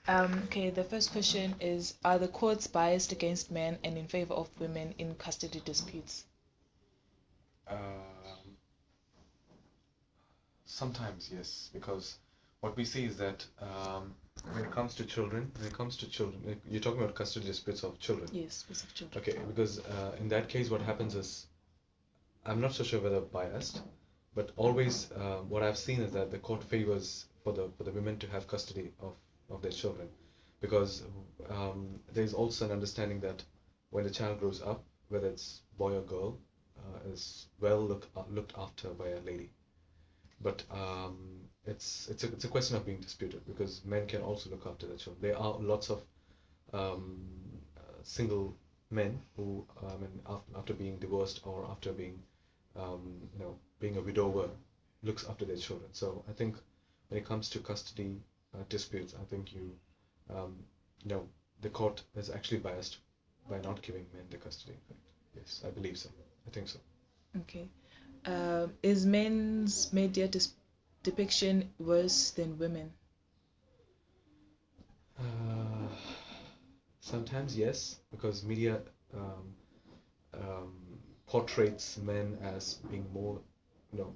Okay, the first question is: are the courts biased against men and in favor of women in custody disputes? Um, Sometimes, yes, because what we see is that when it comes to children, you're talking about custody disputes of children. Yes, because of children. Okay, because in that case, what happens is, I'm not so sure whether biased, but always what I've seen is that the court favors for the women to have custody of their children, because there's also an understanding that when the child grows up, whether it's boy or girl, is well looked after by a lady. But it's a question of being disputed because men can also look after their children. There are lots of um, single men who, after being divorced or after being, being a widower, looks after their children. So I think when it comes to custody disputes, I think um, you know, the court is actually biased by not giving men the custody. In fact, yes, I believe so. I think so. Okay. Is men's media depiction worse than women? Uh, Sometimes yes, because media um, um, portrays men as being more,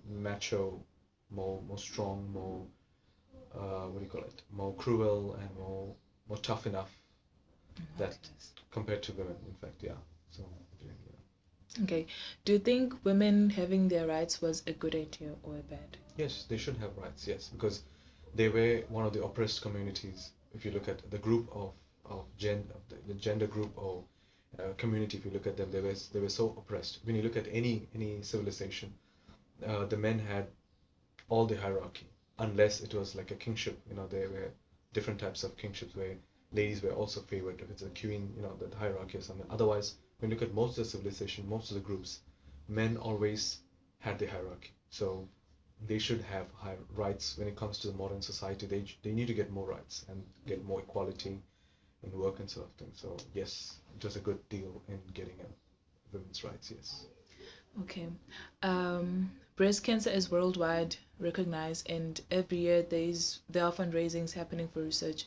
macho, more strong, more what do you call it, more cruel and more tough enough that Yes. compared to women. In fact, yeah. So yeah. Okay. Do you think women having their rights was a good idea or a bad? Yes, they should have rights. Yes, because they were one of the oppressed communities. If you look at the group of the gender group or community, if you look at them, they were so oppressed. When you look at any civilization, the men had all the hierarchy, unless it was like a kingship. There were different types of kingships where ladies were also favored. If it's a queen, the hierarchy or something. Otherwise, when you look at most of the civilization, most of the groups, men always had the hierarchy. So they should have higher rights when it comes to the modern society. They need to get more rights and get more equality in work and sort of thing. So yes, it was a good deal in getting women's rights. Yes. Okay. Breast cancer is worldwide recognized, and every year there are fundraisings happening for research.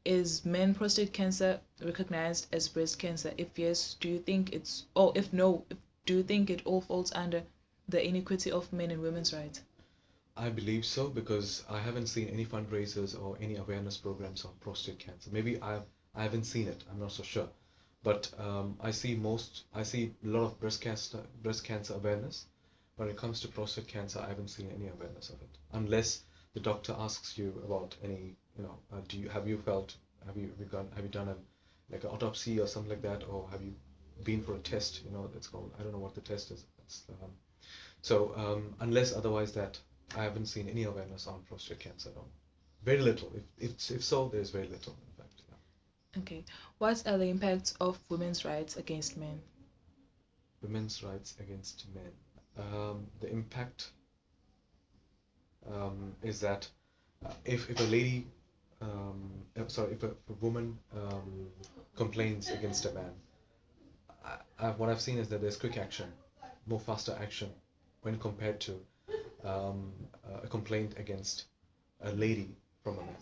Is men prostate cancer recognized as breast cancer? If yes, do you think it's, or if no, do you think it all falls under the inequity of men and women's rights? I believe so because I haven't seen any fundraisers or any awareness programs on prostate cancer. Maybe I haven't seen it. I'm not so sure, but I see a lot of breast cancer awareness. When it comes to prostate cancer, I haven't seen any awareness of it unless the doctor asks you about any, do you have you felt have you done a like an autopsy or something like that, or have you been for a test? That's called, I don't know what the test is. Unless otherwise that, I haven't seen any awareness on prostate cancer. No, very little. If so, there's very little. In fact, yeah. Okay. What are the impacts of women's rights against men? Women's rights against men. The impact is that if a lady, sorry, if a woman complains against a man, what I've seen is that there's quick action, more faster action when compared to a complaint against a lady from a man.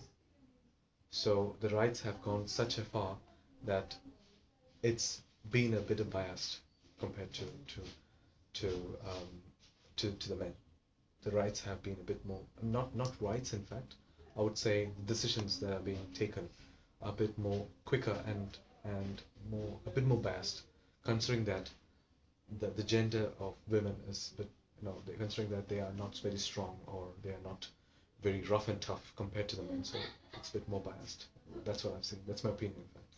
So the rights have gone such a far that it's been a bit biased compared to um, to the men. The rights have been a bit more, not rights, in fact. I would say the decisions that are being taken are a bit more quicker and more a bit more biased, considering that the gender of women is a bit, considering that they are not very strong or they are not very rough and tough compared to the men, so it's a bit more biased. That's what I've seen. That's my opinion, in fact.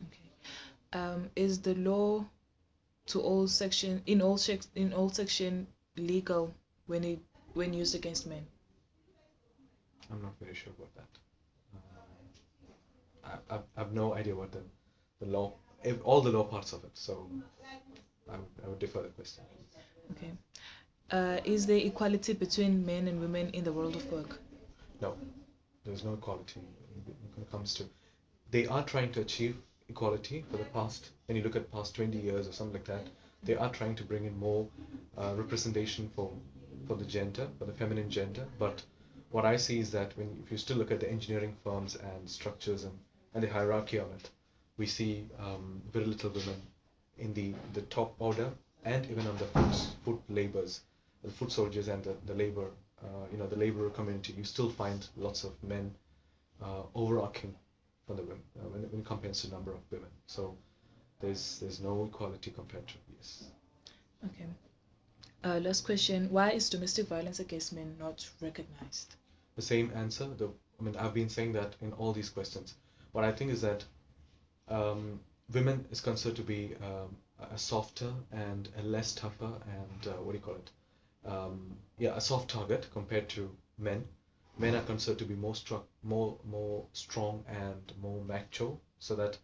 Okay. Is the law to all section in all section legal when it when used against men? I'm not very sure about that. I've no idea what the law, all the law parts of it. So I would defer the question. Okay. Is there equality between men and women in the world of work? No, there's no equality when it comes to. They are trying to achieve equality for the past. When you look at past 20 years or something like that, they are trying to bring in more representation for the gender, for the feminine gender. But what I see is that if you still look at the engineering firms and structures and and the hierarchy of it. We see very little women in the top order and even on the foot laborers, the foot soldiers and the labor, the laborer community. You still find lots of men overarching from the women when it compares to number of women. So there's no equality compared to yes. Okay. Last question. Why is domestic violence against men not recognized? The same answer. I've been saying that in all these questions. What I think is that women is considered to be a softer and a less tougher and what do you call it? A soft target compared to men. Men are considered to be more strong and more macho, so that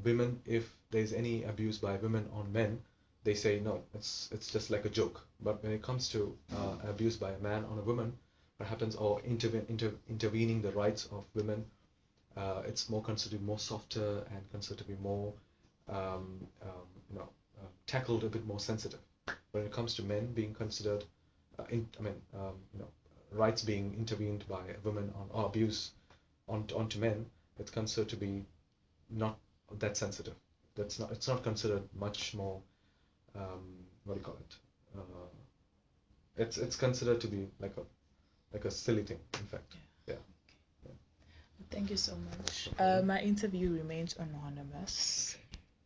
women, if there's any abuse by women on men, they say no, it's just like a joke. But when it comes to abuse by a man on a woman, what happens, or intervening the rights of women, it's more considered more softer and considered to be more um, um, tackled a bit more sensitive. When it comes to men being considered, rights being intervened by women on or abuse onto men, it's considered to be not that sensitive. It's not considered much more what do you call it? It's considered to be like a silly thing, in fact. Yeah. Thank you so much. My interview remains anonymous.